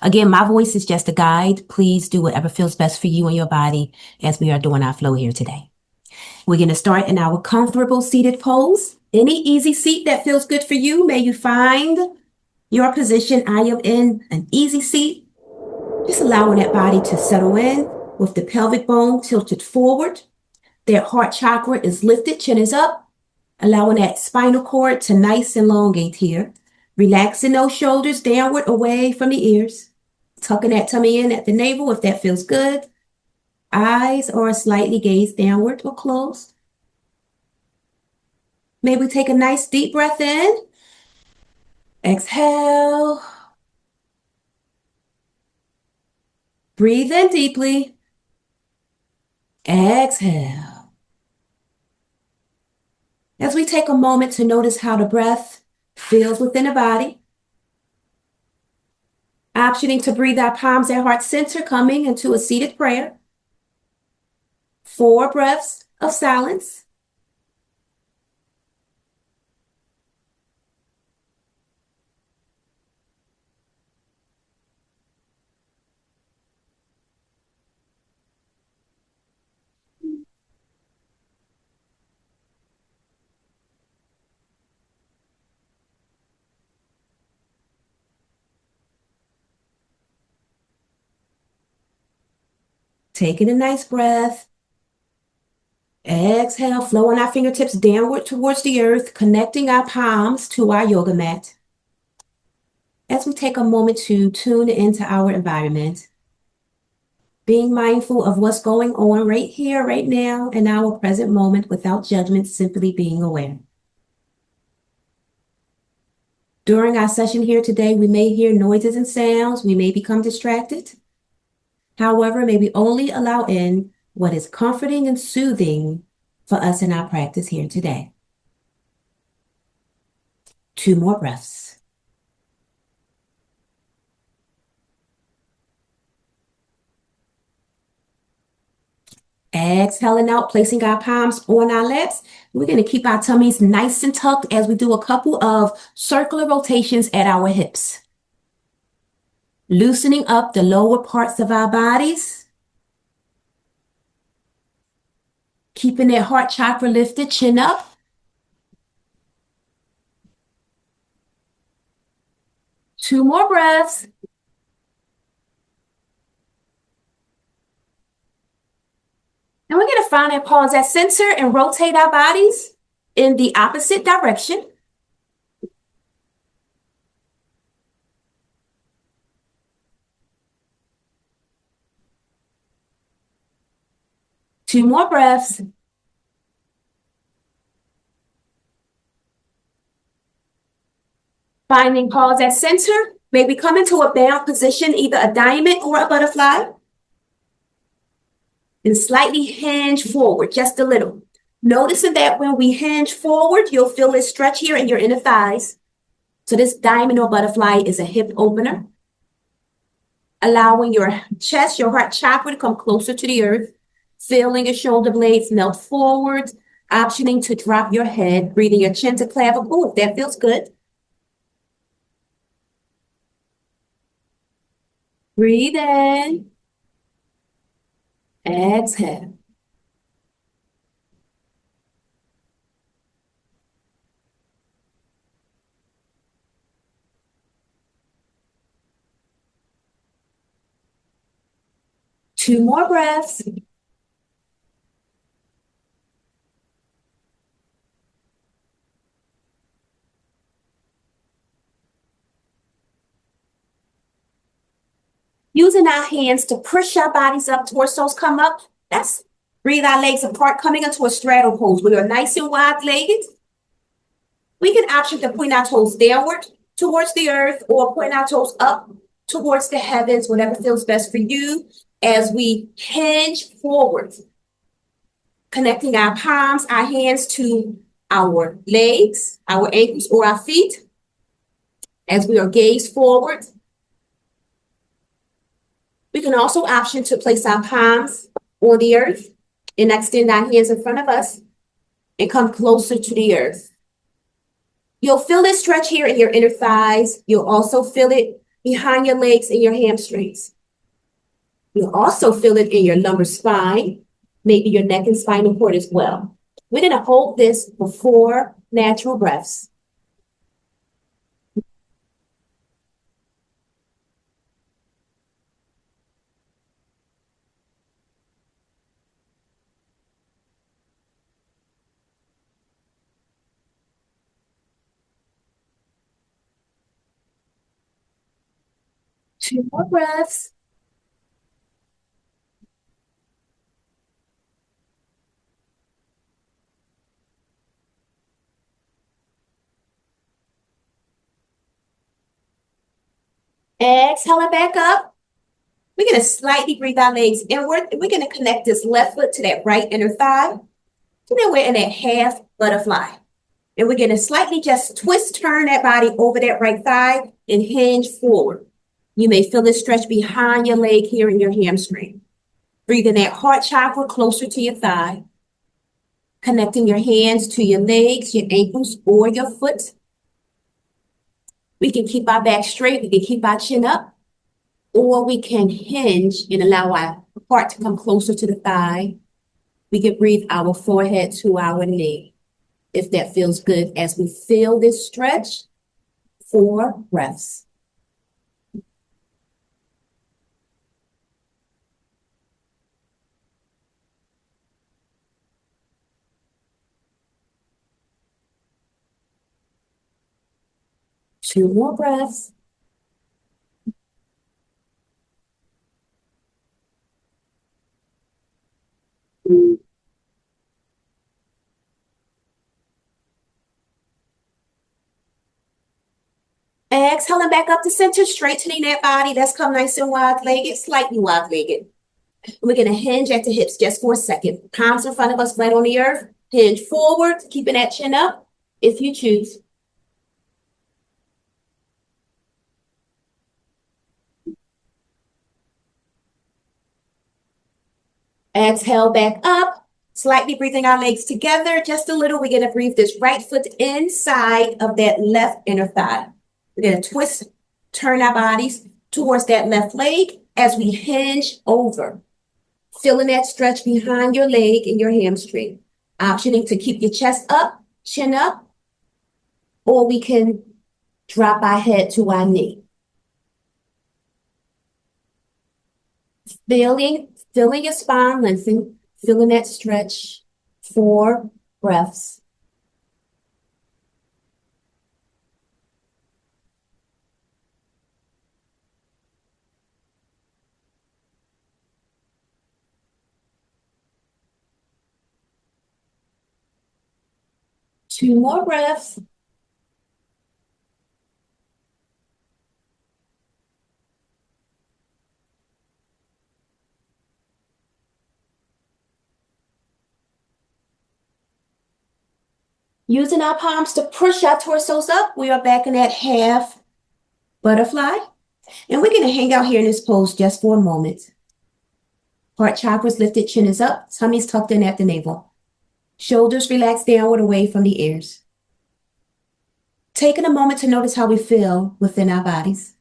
Again, my voice is just a guide. Please do whatever feels best for you and your body as we are doing our flow here today. We're going to start in our comfortable seated pose. Any easy seat that feels good for you, may you find your position. I am in an easy seat. Just allowing that body to settle in with the pelvic bone tilted forward. That heart chakra is lifted, chin is up. Allowing that spinal cord to nice and elongate here. Relaxing those shoulders downward away from the ears. Tucking that tummy in at the navel if that feels good. Eyes are slightly gazed downward or closed. Maybe take a nice deep breath in. Exhale. Breathe in deeply. Exhale. As we take a moment to notice how the breath feels within the body. Optioning to breathe our palms at heart center, coming into a seated prayer. 4 breaths of silence. Taking a nice breath. Exhale, flowing our fingertips downward towards the earth, connecting our palms to our yoga mat. As we take a moment to tune into our environment, being mindful of what's going on right here, right now, in our present moment without judgment, simply being aware. During our session here today, we may hear noises and sounds. We may become distracted. However, may we only allow in what is comforting and soothing for us in our practice here today. 2 more breaths. Exhaling out, placing our palms on our laps. We're going to keep our tummies nice and tucked as we do a couple of circular rotations at our hips. Loosening up the lower parts of our bodies. Keeping that heart chakra lifted, chin up. Two more breaths. And we're going to find and pause at center and rotate our bodies in the opposite direction. Two more breaths. Finding pause at center. Maybe come into a bound position, either a diamond or a butterfly. And slightly hinge forward, just a little. Noticing that when we hinge forward, you'll feel this stretch here in your inner thighs. So this diamond or butterfly is a hip opener. Allowing your chest, your heart chakra to come closer to the earth. Feeling your shoulder blades melt forward. Optioning to drop your head, breathing your chin to clavicle if that feels good. Breathe in. Exhale. Two more breaths. Using our hands to push our bodies up, torsos come up. That's breathe our legs apart, coming into a straddle pose. We are nice and wide-legged. We can option to point our toes downward towards the earth or point our toes up towards the heavens, whatever feels best for you, as we hinge forward. Connecting our palms, our hands to our legs, our ankles, or our feet as we are gazed forward. We can also option to place our palms on the earth and extend our hands in front of us and come closer to the earth. You'll feel this stretch here in your inner thighs. You'll also feel it, behind your legs and your hamstrings. You'll also feel it in your lumbar spine, maybe your neck and spinal cord as well. We're going to hold this for 4 natural breaths. Two more breaths. Exhale it back up. We're going to slightly breathe our legs inward. And we're going to connect this left foot to that right inner thigh. So then we're in that half butterfly. And we're going to slightly just twist, turn that body over that right thigh and hinge forward. You may feel this stretch behind your leg here in your hamstring. Breathing that heart chakra closer to your thigh. Connecting your hands to your legs, your ankles, or your foot. We can keep our back straight. We can keep our chin up. Or we can hinge and allow our heart to come closer to the thigh. We can breathe our forehead to our knee, if that feels good, as we feel this stretch. 4 breaths. Two more breaths. Exhaling back up to center, straightening that body. Let's come nice and wide-legged, slightly wide-legged. We're going to hinge at the hips just for a second. Palms in front of us, right on the earth. Hinge forward, keeping that chin up if you choose. Exhale back up, slightly breathing our legs together just a little. We're going to breathe this right foot inside of that left inner thigh. We're going to twist, turn our bodies towards that left leg as we hinge over. Feeling that stretch behind your leg and your hamstring. Optioning to keep your chest up, chin up, or we can drop our head to our knee. Feeling your spine lengthen, feeling that stretch. 4 breaths. Two more breaths. Using our palms to push our torsos up, we are back in that half butterfly. And we're going to hang out here in this pose just for a moment. Heart chakra's lifted, chin is up, tummy's tucked in at the navel. Shoulders relaxed downward away from the ears. Taking a moment to notice how we feel within our bodies.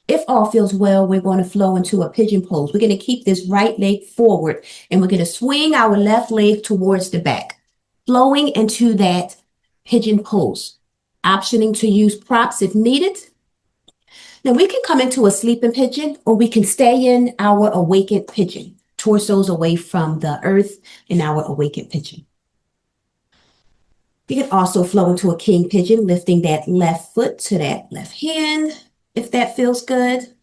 If all feels well, we're going to flow into a pigeon pose. We're going to keep this right leg forward and we're going to swing our left leg towards the back, flowing into that pigeon pose. Optioning to use props if needed. Now we can come into a sleeping pigeon or we can stay in our awakened pigeon, torsos away from the earth in our awakened pigeon. You can also flow into a king pigeon, lifting that left foot to that left hand, if that feels good.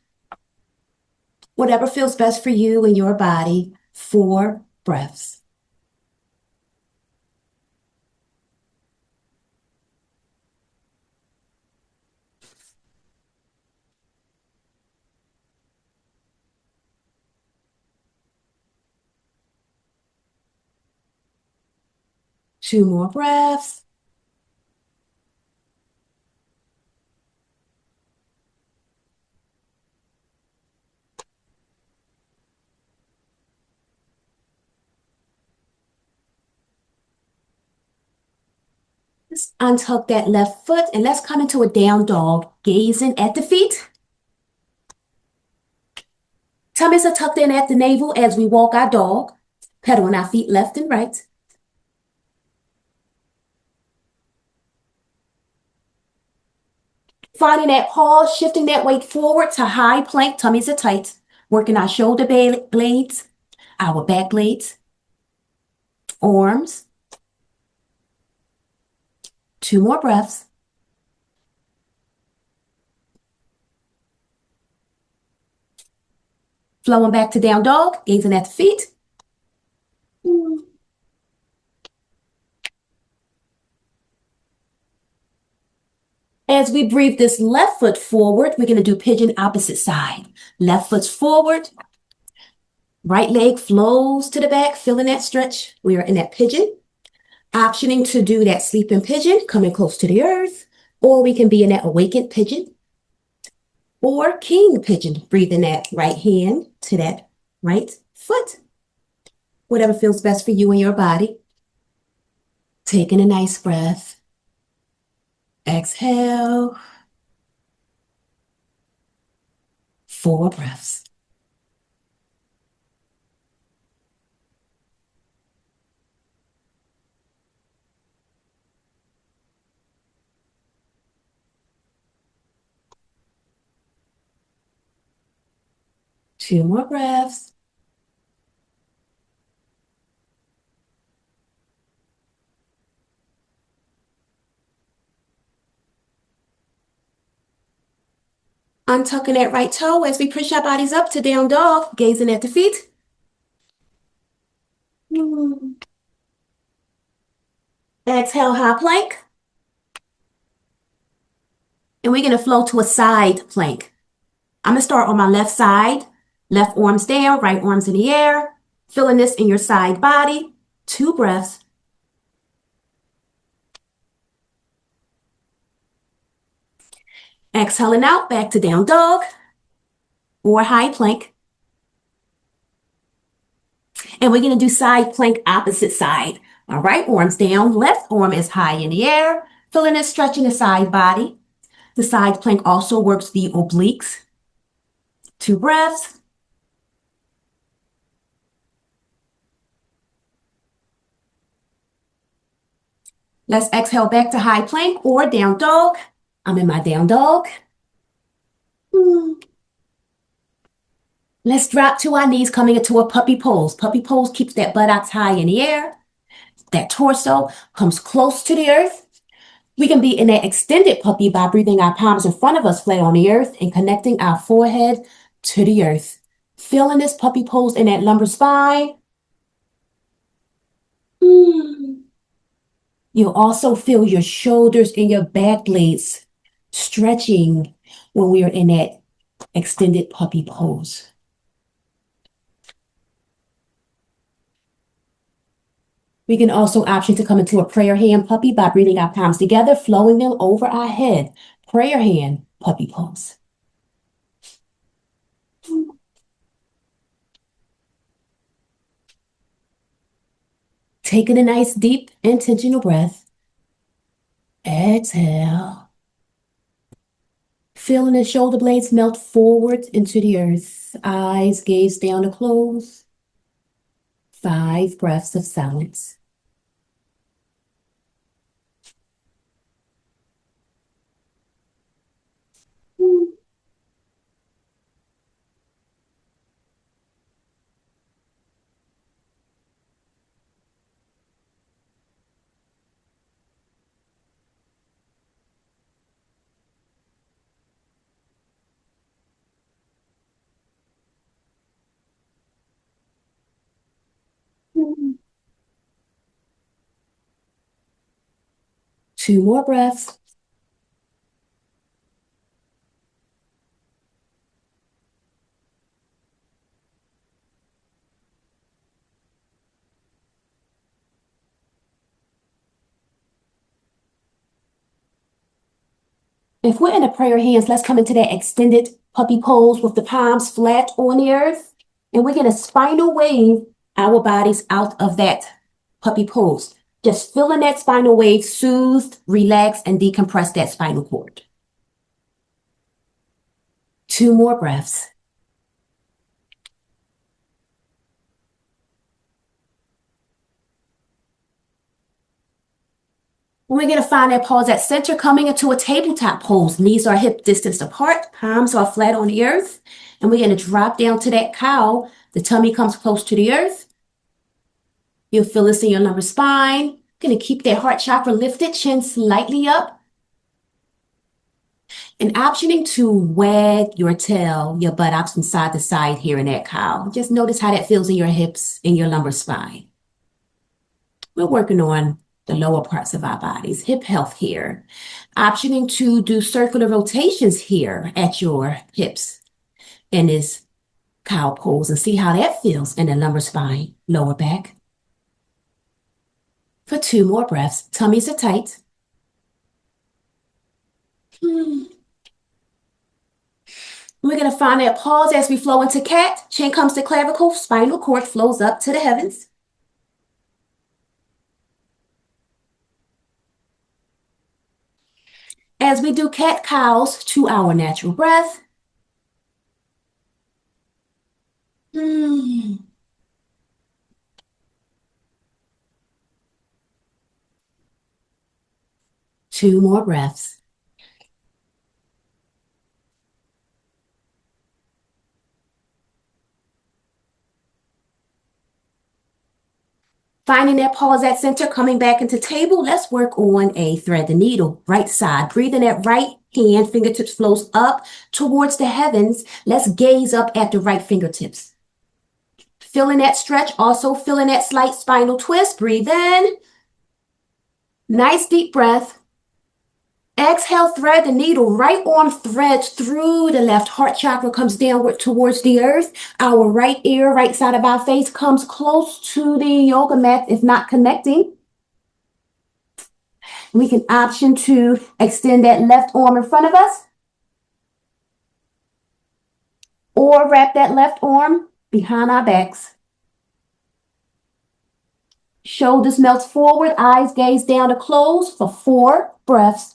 Whatever feels best for you and your body. 4 breaths. Two more breaths. Let's untuck that left foot and let's come into a down dog, gazing at the feet. Tummies are tucked in at the navel as we walk our dog, pedaling our feet left and right. Finding that pause, shifting that weight forward to high plank, tummies are tight. Working our shoulder blades, our back blades, arms. 2 more breaths. Flowing back to down dog, gazing at the feet. As we breathe this left foot forward, we're going to do pigeon opposite side. Left foot's forward. Right leg flows to the back, feeling that stretch. We are in that pigeon. Optioning to do that sleeping pigeon, coming close to the earth. Or we can be in that awakened pigeon. Or king pigeon, breathing that right hand to that right foot. Whatever feels best for you and your body. Taking a nice breath. Exhale. 4 breaths. Two more breaths. Untucking that right toe as we push our bodies up to down dog, gazing at the feet. Exhale, high plank. And we're going to flow to a side plank. I'm going to start on my left side. Left arms down, right arms in the air. Feeling this in your side body. 2 breaths. Exhaling out, back to down dog or high plank. And we're going to do side plank opposite side. All right, arms down, left arm is high in the air. Feeling this stretching the side body. The side plank also works the obliques. 2 breaths. Let's exhale back to high plank or down dog. I'm in my down dog. Let's drop to our knees, coming into a puppy pose. Puppy pose keeps that buttocks high in the air. That torso comes close to the earth. We can be in that extended puppy by breathing our palms in front of us flat on the earth and connecting our forehead to the earth. Feeling this puppy pose in that lumbar spine. You'll also feel your shoulders and your back blades stretching when we are in that extended puppy pose. We can also option to come into a prayer hand puppy by breathing our palms together, flowing them over our head. Prayer hand puppy pose. Taking a nice deep intentional breath. Exhale. Feeling the shoulder blades melt forward into the earth. Eyes gaze down to close. 5 breaths of silence. Two more breaths. If we're in the prayer hands, let's come into that extended puppy pose with the palms flat on the earth. And we're going to spinal wave our bodies out of that puppy pose. Just feeling that spinal wave soothe, relax, and decompress that spinal cord. 2 more breaths. We're going to find that pause at center, coming into a tabletop pose. Knees are hip distance apart, palms are flat on the earth. And we're going to drop down to that cow. The tummy comes close to the earth. You'll feel this in your lumbar spine. Going to keep that heart chakra lifted, chin slightly up. And optioning to wag your tail, your buttocks from side to side here in that cow. Just notice how that feels in your hips, in your lumbar spine. We're working on the lower parts of our bodies, hip health here. Optioning to do circular rotations here at your hips in this cow pose and see how that feels in the lumbar spine, lower back. For 2 more breaths, tummies are tight. We're going to find that pause as we flow into cat. Chin comes to clavicle, spinal cord flows up to the heavens. As we do cat-cows to our natural breath. 2 more breaths. Finding that pause at center, coming back into table. Let's work on a thread the needle, right side. Breathing that right hand, fingertips flows up towards the heavens. Let's gaze up at the right fingertips. Feeling that stretch, also feeling that slight spinal twist. Breathe in. Nice deep breath. Exhale, thread the needle. Right arm threads through the left heart chakra, comes downward towards the earth. Our right ear, right side of our face, comes close to the yoga mat, if not connecting. We can option to extend that left arm in front of us, or wrap that left arm behind our backs. Shoulders melt forward, eyes gaze down to close for 4 breaths.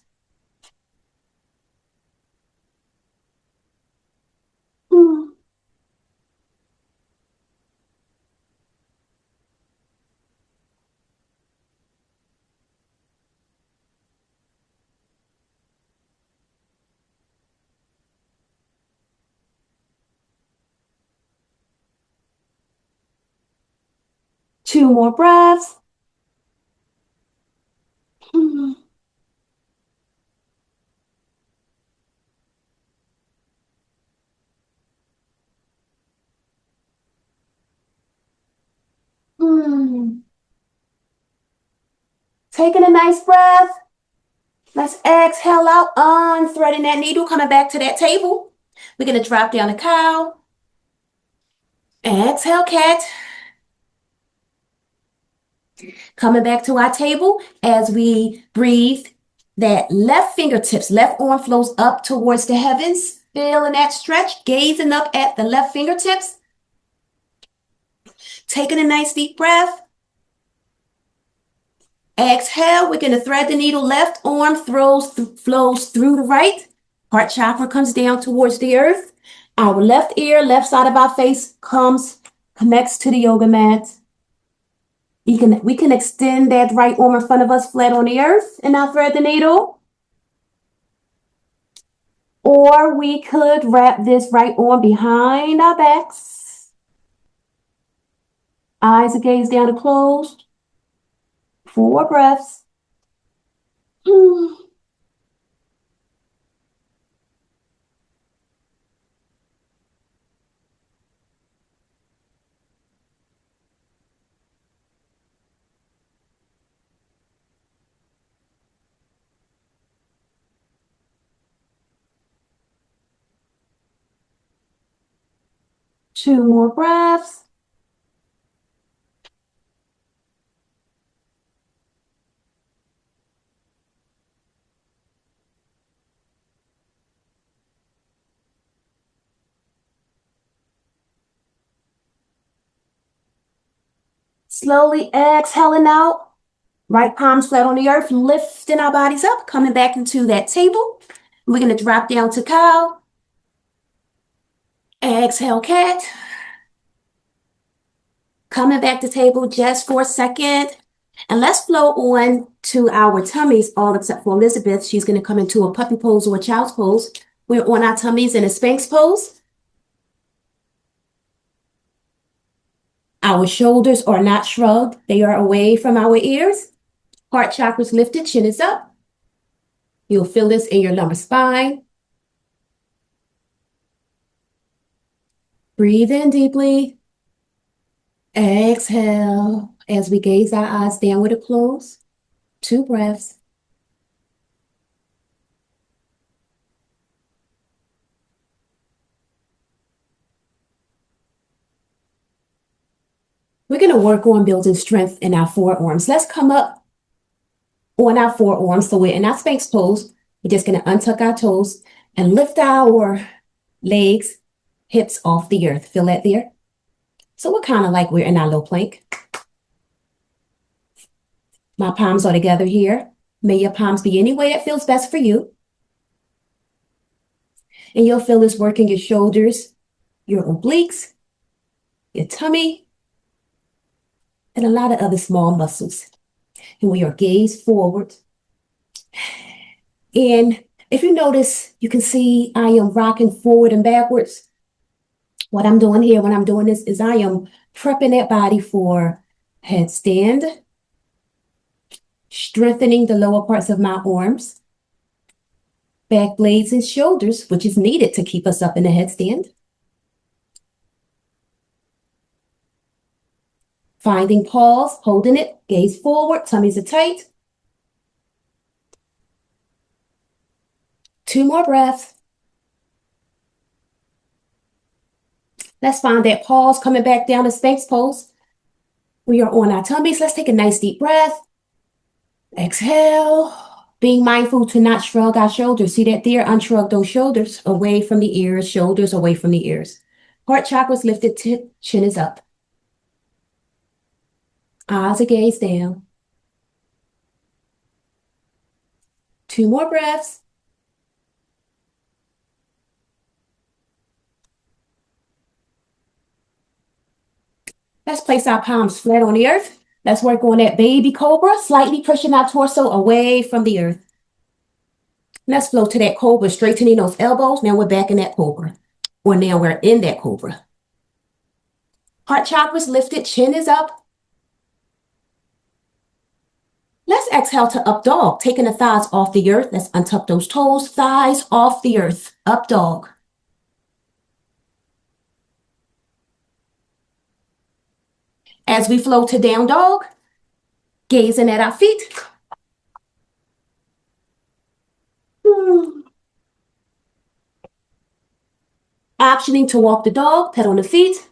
2 more breaths. Taking a nice breath. Let's exhale out, unthreading that needle, coming back to that table. We're going to drop down the cow. Exhale, cat. Coming back to our table as we breathe. That left fingertips, left arm flows up towards the heavens. Feeling that stretch, gazing up at the left fingertips. Taking a nice deep breath. Exhale, we're going to thread the needle. Left arm flows through the right. Heart chakra comes down towards the earth. Our left ear, left side of our face connects to the yoga mat. We can extend that right arm in front of us flat on the earth and now thread the needle. Or we could wrap this right arm behind our backs. Eyes are gazed down and closed. 4 breaths. 2 more breaths. Slowly exhaling out. Right palms flat on the earth, lifting our bodies up, coming back into that table. We're going to drop down to cow. Exhale, cat. Coming back to table just for a second. And let's flow on to our tummies, all except for Elizabeth. She's going to come into a puppy pose or a child's pose. We're on our tummies in a Spanx pose. Our shoulders are not shrugged. They are away from our ears. Heart chakra's lifted, chin is up. You'll feel this in your lumbar spine. Breathe in deeply. Exhale as we gaze our eyes downward to close. 2 breaths. We're going to work on building strength in our forearms. Let's come up on our forearms. So we're in our Spanx pose. We're just going to untuck our toes and lift our legs, hips off the earth. Feel that there? So we're kind of like we're in our low plank. My palms are together here. May your palms be any way that feels best for you. And you'll feel this working your shoulders, your obliques, your tummy, and a lot of other small muscles. And we are gaze forward. And if you notice, you can see I am rocking forward and backwards. What I'm doing here when I'm doing this is I am prepping that body for headstand, strengthening the lower parts of my arms, back blades and shoulders, which is needed to keep us up in the headstand. Finding pause, holding it, gaze forward, tummies are tight. 2 more breaths. Let's find that pause coming back down to Spanx pose. We are on our tummies. Let's take a nice deep breath. Exhale. Being mindful to not shrug our shoulders. See that there? Unshrug those shoulders away from the ears, shoulders away from the ears. Heart chakra's lifted, chin is up. Eyes are gazed down. 2 more breaths. Let's place our palms flat on the earth. Let's work on that baby cobra, slightly pushing our torso away from the earth. Let's flow to that cobra, straightening those elbows. Now we're back in that cobra. Or now we're in that cobra. Heart chakra's lifted, chin is up. Let's exhale to up dog, taking the thighs off the earth. Let's untuck those toes, thighs off the earth, up dog. As we flow to down dog, gazing at our feet. Optioning to walk the dog, pet on the feet.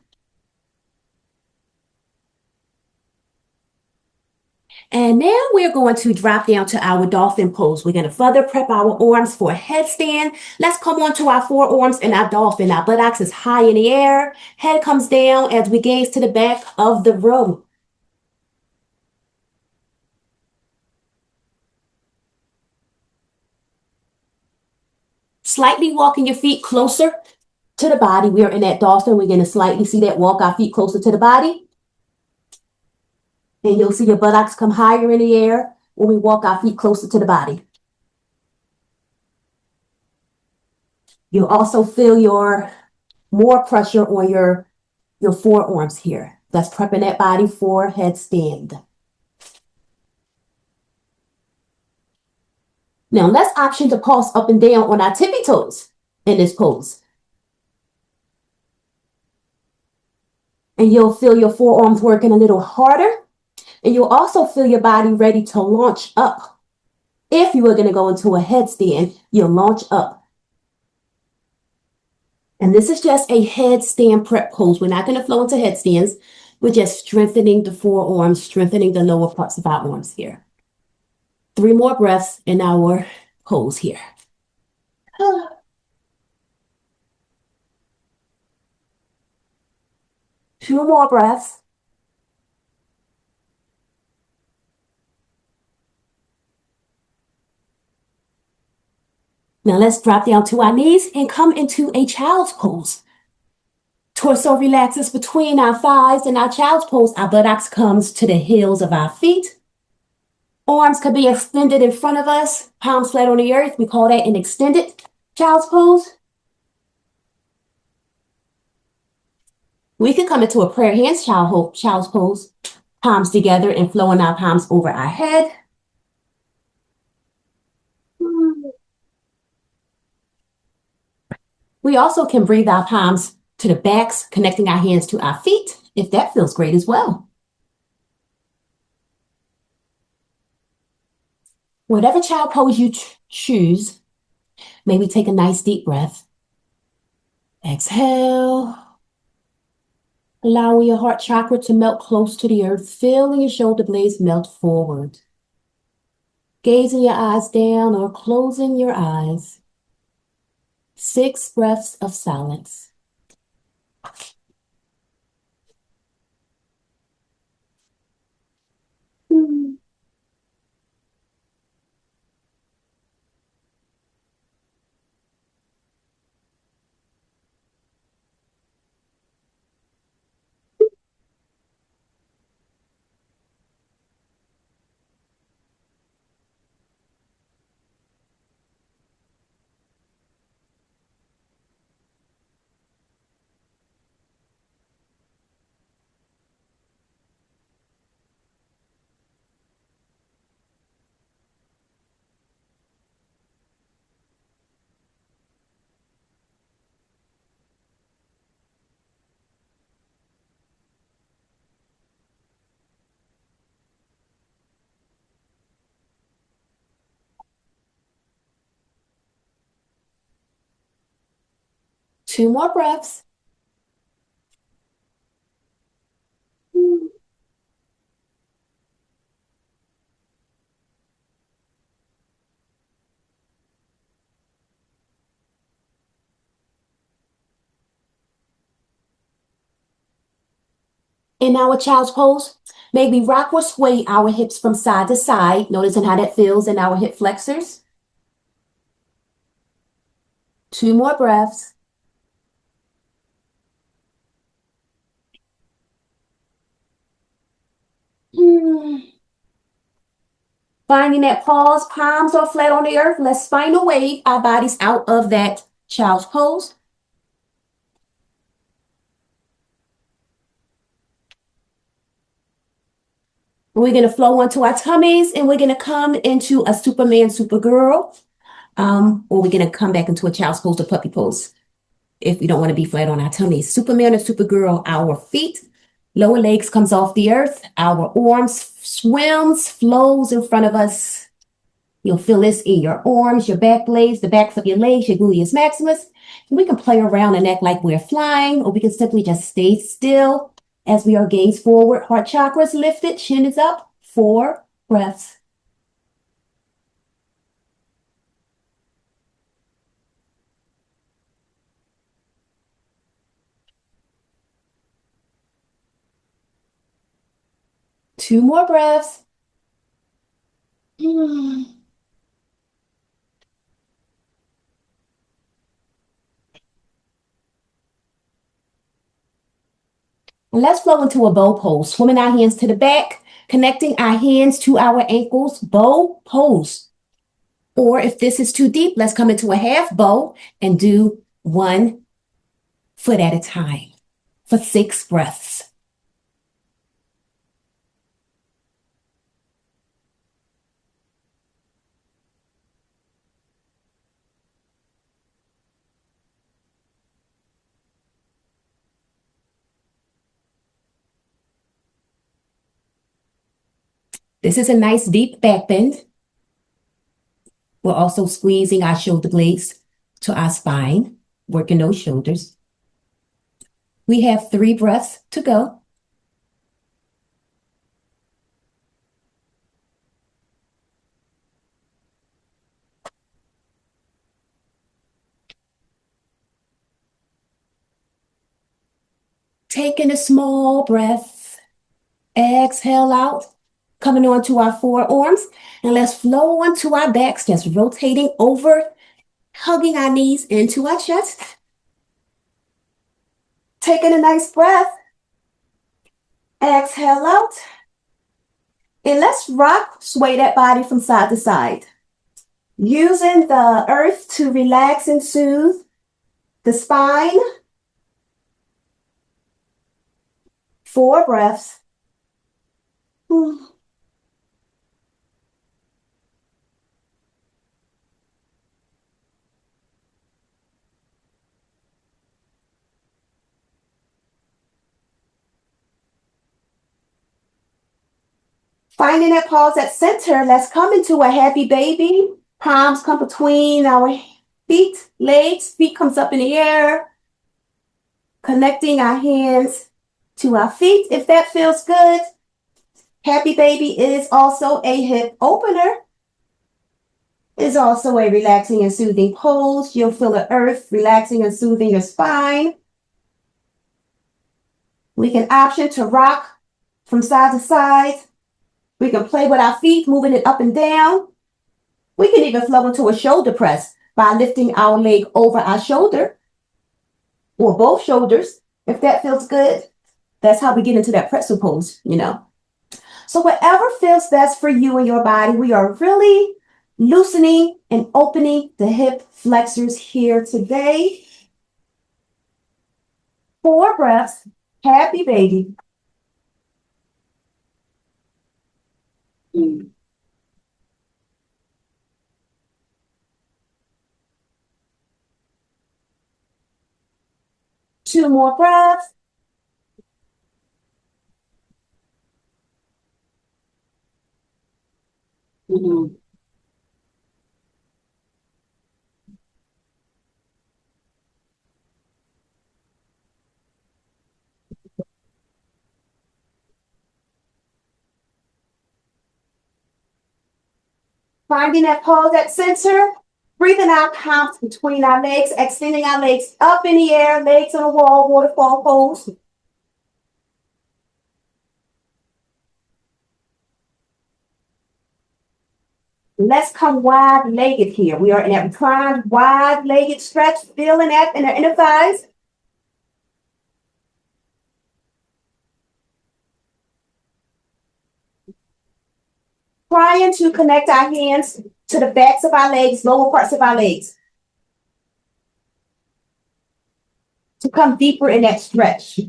And now we're going to drop down to our dolphin pose. We're going to further prep our arms for a headstand. Let's come onto our forearms and our dolphin. Our buttocks is high in the air. Head comes down as we gaze to the back of the room. Slightly walking your feet closer to the body. We're in that dolphin. We're going to slightly see that walk our feet closer to the body. And you'll see your buttocks come higher in the air when we walk our feet closer to the body. You'll also feel more pressure on your forearms here. That's prepping that body for headstand. Now let's option to pulse up and down on our tippy toes in this pose. And you'll feel your forearms working a little harder. And you'll also feel your body ready to launch up. If you were going to go into a headstand, you'll launch up. And this is just a headstand prep pose. We're not going to flow into headstands. We're just strengthening the forearms, strengthening the lower parts of our arms here. 3 more breaths in our pose here. 2 more breaths. Now let's drop down to our knees and come into a child's pose. Torso relaxes between our thighs and our child's pose. Our buttocks comes to the heels of our feet. Arms could be extended in front of us, palms flat on the earth. We call that an extended child's pose. We can come into a prayer hands child's pose, palms together and flowing our palms over our head. We also can breathe our palms to the backs, connecting our hands to our feet, if that feels great as well. Whatever child pose you choose, maybe take a nice deep breath. Exhale. Allowing your heart chakra to melt close to the earth, feeling your shoulder blades melt forward. Gazing your eyes down or closing your eyes. 6 breaths of silence. Two more breaths. In our child's pose, maybe rock or sway our hips from side to side, noticing how that feels in our hip flexors. 2 more breaths. Finding that pause, palms are flat on the earth. Let's spinal wave our bodies out of that child's pose. We're going to flow onto our tummies and we're going to come into a Superman, Supergirl. Or we're going to come back into a child's pose or puppy pose if we don't want to be flat on our tummies. Superman or Supergirl, our feet, lower legs comes off the earth. Our arms swims, flows in front of us. You'll feel this in your arms, your back blades, the backs of your legs, your gluteus maximus. And we can play around and act like we're flying, or we can simply just stay still as we are gaze forward. Heart chakras lifted, chin is up. 4 breaths. Two more breaths. And let's flow into a bow pose, swimming our hands to the back, connecting our hands to our ankles, bow pose. Or if this is too deep, let's come into a half bow and do 1 foot at a time for 6 breaths. This is a nice deep back bend. We're also squeezing our shoulder blades to our spine, working those shoulders. We have 3 breaths to go. Taking a small breath. Exhale out. Coming onto our forearms. And let's flow onto our backs, just rotating over Hugging our knees into our chest. Taking a nice breath. Exhale out. And let's rock, sway that body from side to side. Using the earth to relax and soothe the spine. 4 breaths. Finding that pause at center, let's come into a happy baby. Palms come between our feet, legs, feet comes up in the air. Connecting our hands to our feet, if that feels good. Happy baby is also a hip opener. Is also a relaxing and soothing pose. You'll feel the earth relaxing and soothing your spine. We can option to rock from side to side. We can play with our feet, moving it up and down. We can even flow into a shoulder press by lifting our leg over our shoulder or both shoulders, if that feels good. That's how we get into that pretzel pose, you know. So whatever feels best for you and your body, we are really loosening and opening the hip flexors here today. 4 breaths. Happy baby. 2 more breaths. Finding that pause at center. Breathing out, palms between our legs, extending our legs up in the air, legs on the wall, waterfall pose. Let's come wide-legged here. We are in that reclined, wide-legged stretch, feeling that in the inner thighs. Trying to connect our hands to the backs of our legs, lower parts of our legs. To come deeper in that stretch.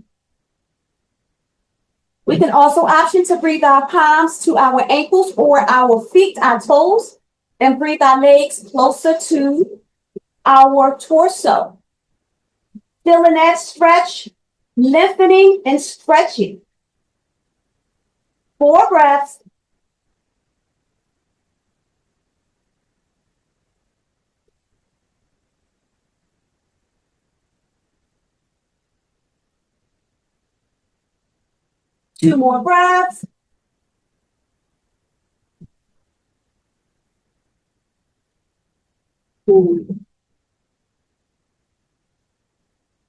We can also option to breathe our palms to our ankles or our feet, our toes, and breathe our legs closer to our torso. Feeling that stretch, lengthening and stretching. 4 breaths. Two more breaths.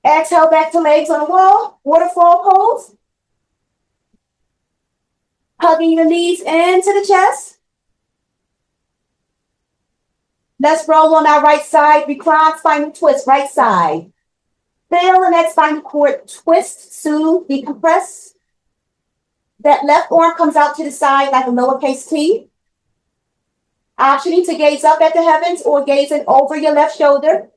Exhale back to legs on the wall, waterfall pose. Hugging your knees into the chest. Let's roll on our right side, recline, spinal twist, right side. Feel the next spinal cord twist, soothe, decompress. That left arm comes out to the side like a lowercase t. Optioning to gaze up at the heavens or gazing over your left shoulder.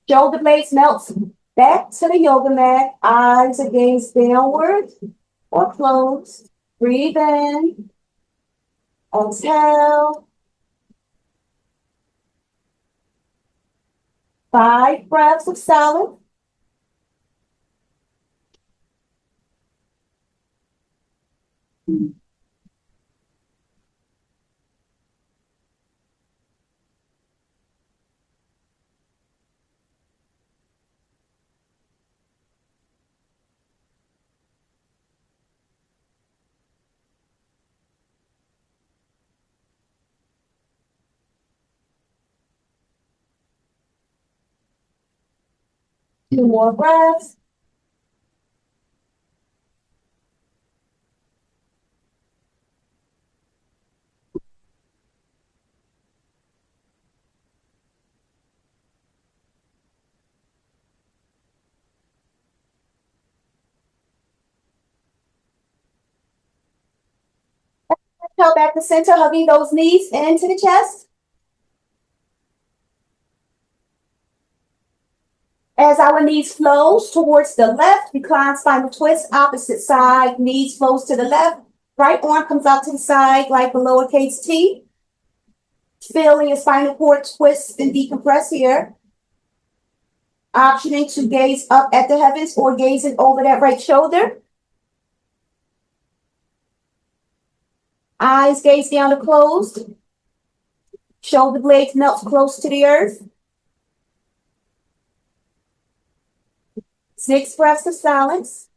Shoulder blades melts back to the yoga mat. Eyes are gazed downward or closed. Breathe in. Exhale. 5 breaths of silence. Two more breaths. Exhale back to center, hugging those knees into the chest. As our knees flows towards the left, recline spinal twist, opposite side, knees flows to the left, right arm comes out to the side like a lowercase t. Feeling your spinal cord twist and decompress here. Optioning to gaze up at the heavens or gazing over that right shoulder. Eyes gaze down to closed. Shoulder blades melt close to the earth. 6 breaths of silence.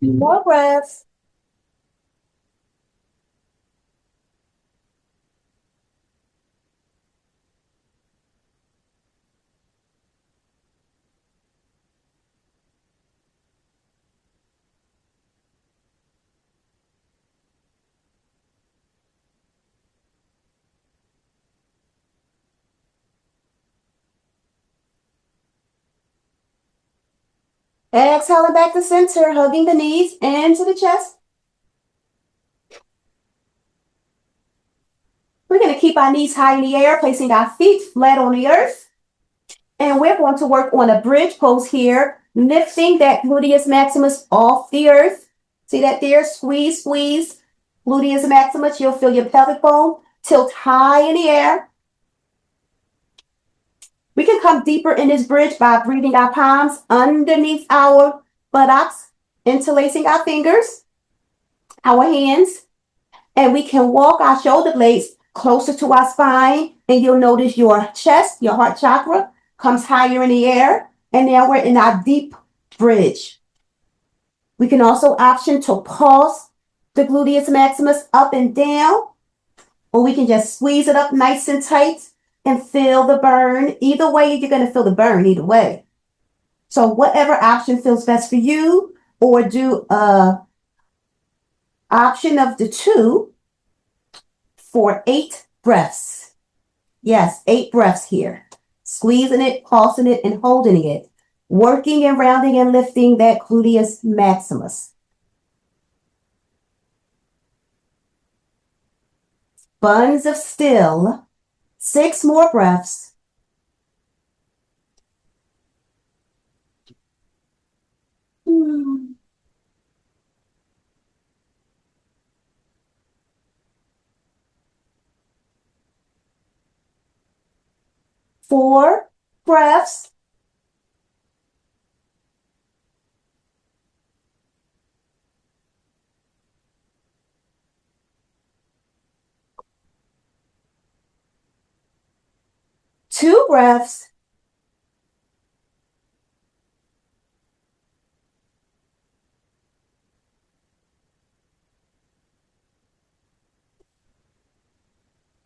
More breaths. Exhaling back to center, hugging the knees into the chest. We're going to keep our knees high in the air, placing our feet flat on the earth. And we're going to work on a bridge pose here, lifting that gluteus maximus off the earth. See that there? Squeeze, squeeze. Gluteus maximus, you'll feel your pelvic bone tilt high in the air. We can come deeper in this bridge by breathing our palms underneath our buttocks, interlacing our fingers, our hands, and we can walk our shoulder blades closer to our spine, and you'll notice your chest, your heart chakra, comes higher in the air, and now we're in our deep bridge. We can also option to pulse the gluteus maximus up and down, or we can just squeeze it up nice and tight and feel the burn. Either way, you're going to feel the burn either way. So whatever option feels best for you, or do a option of the 2 for 8 breaths. Yes, 8 breaths here. Squeezing it, pulsing it, and holding it. Working and rounding and lifting that gluteus maximus. Buns of still. 6 more breaths. Four breaths. Two breaths.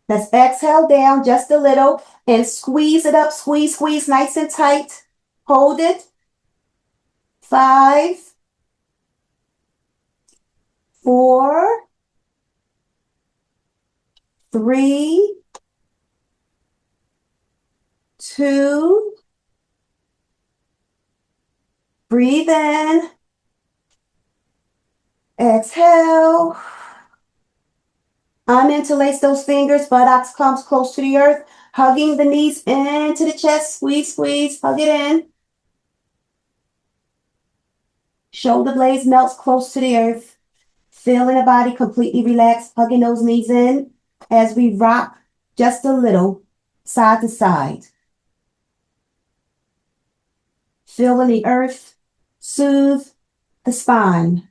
Let's exhale down just a little and squeeze it up. Squeeze, squeeze nice and tight. Hold it. 5, 4, 3, 2. Breathe in. Exhale. Uninterlace those fingers. Buttocks comes close to the earth. Hugging the knees into the chest. Squeeze, squeeze. Hug it in. Shoulder blades melts close to the earth. Feeling the body completely relaxed. Hugging those knees in as we rock just a little side to side. Feeling the earth Soothe the spine.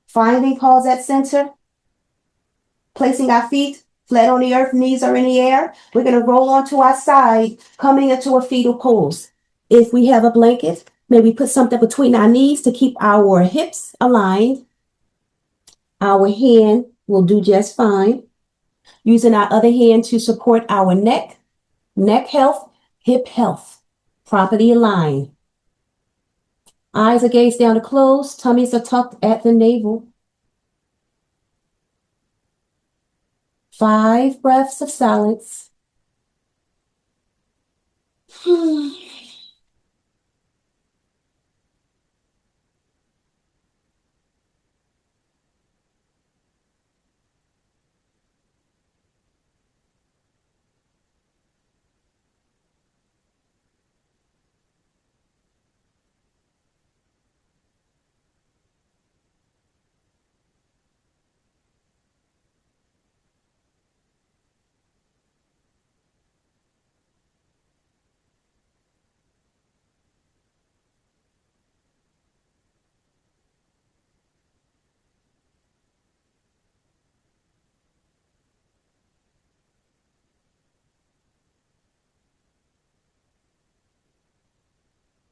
Finding pause at center. Placing our feet flat on the earth, knees are in the air. We're going to roll onto our side, coming into a fetal pose. If we have a blanket, maybe put something between our knees to keep our hips aligned. Our hand will do just fine. Using our other hand to support our neck health, hip health, properly aligned. Eyes are gazed down to close, tummies are tucked at the navel. 5 breaths of silence.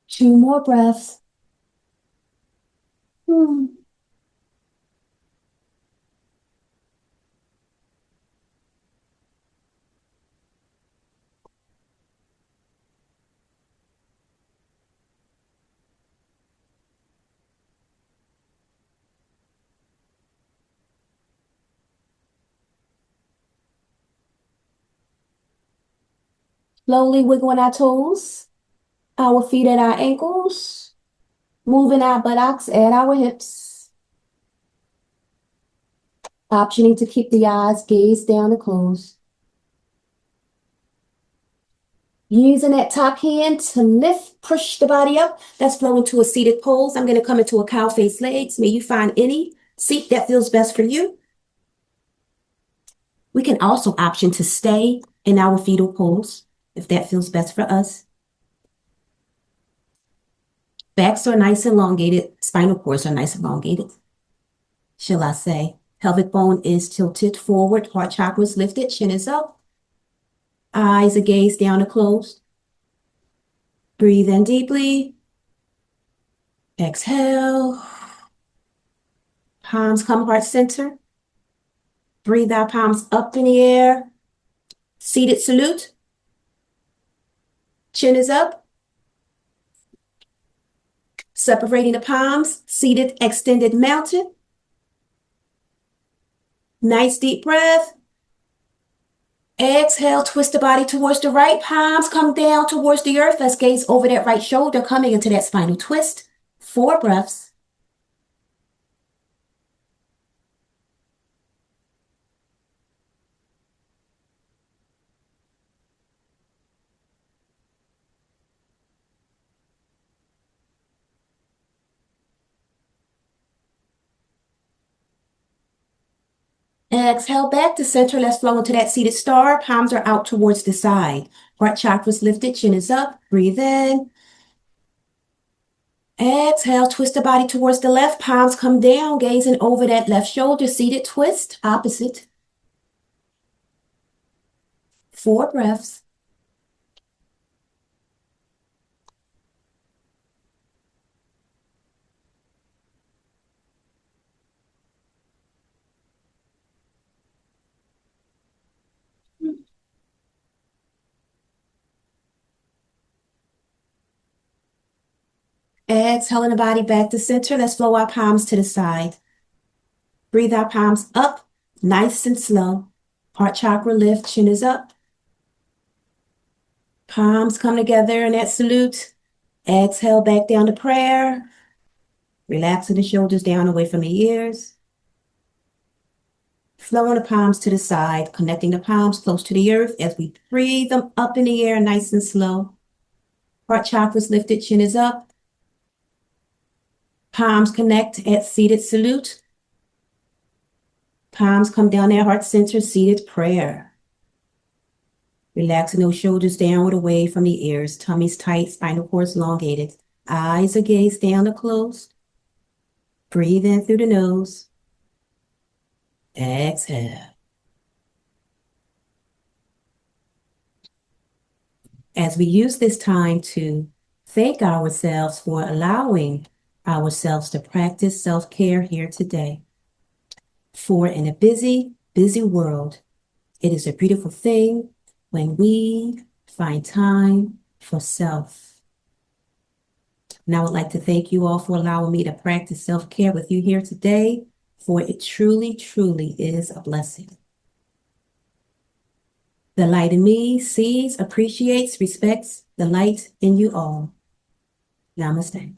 Two more breaths. Slowly wiggling our toes, our feet at our ankles, moving our buttocks at our hips. Optioning to keep the eyes gazed down and closed. Using that top hand to lift, push the body up. Let's flow into a seated pose. I'm going to come into a cow face legs. May you find any seat that feels best for you. We can also option to stay in our fetal pose if that feels best for us. Backs are nice and elongated. Spinal cords are nice and elongated. Shall I say? Pelvic bone is tilted forward. Heart chakra is lifted. Chin is up. Eyes are gazed down and closed. Breathe in deeply. Exhale. Palms come heart center. Breathe our palms up in the air. Seated salute. Chin is up. Separating the palms. Seated extended mountain. Nice deep breath. Exhale, twist the body towards the right. Palms come down towards the earth. Let's gaze over that right shoulder, coming into that spinal twist. 4 breaths. Exhale back to center. Let's flow into that seated star. Palms are out towards the side. Heart chakra's lifted. Chin is up. Breathe in. Exhale, twist the body towards the left. Palms come down, gazing over that left shoulder. Seated twist, opposite. 4 breaths. Exhaling the body back to center. Let's flow our palms to the side. Breathe our palms up, nice and slow. Heart chakra lift, chin is up. Palms come together in that salute. Exhale back down to prayer. Relaxing the shoulders down away from the ears. Flowing the palms to the side, connecting the palms close to the earth as we breathe them up in the air nice and slow. Heart chakra's lifted, chin is up. Palms connect at seated salute. Palms come down at heart center, seated prayer. Relaxing those shoulders downward away from the ears. Tummy's tight, spinal cord's elongated. Eyes are gazed down or closed. Breathe in through the nose. Exhale. As we use this time to thank ourselves for allowing ourselves to practice self-care here today. For in a busy, busy world, it is a beautiful thing when we find time for self. And I would like to thank you all for allowing me to practice self-care with you here today, for it truly, truly is a blessing. The light in me sees, appreciates, respects the light in you all. Namaste.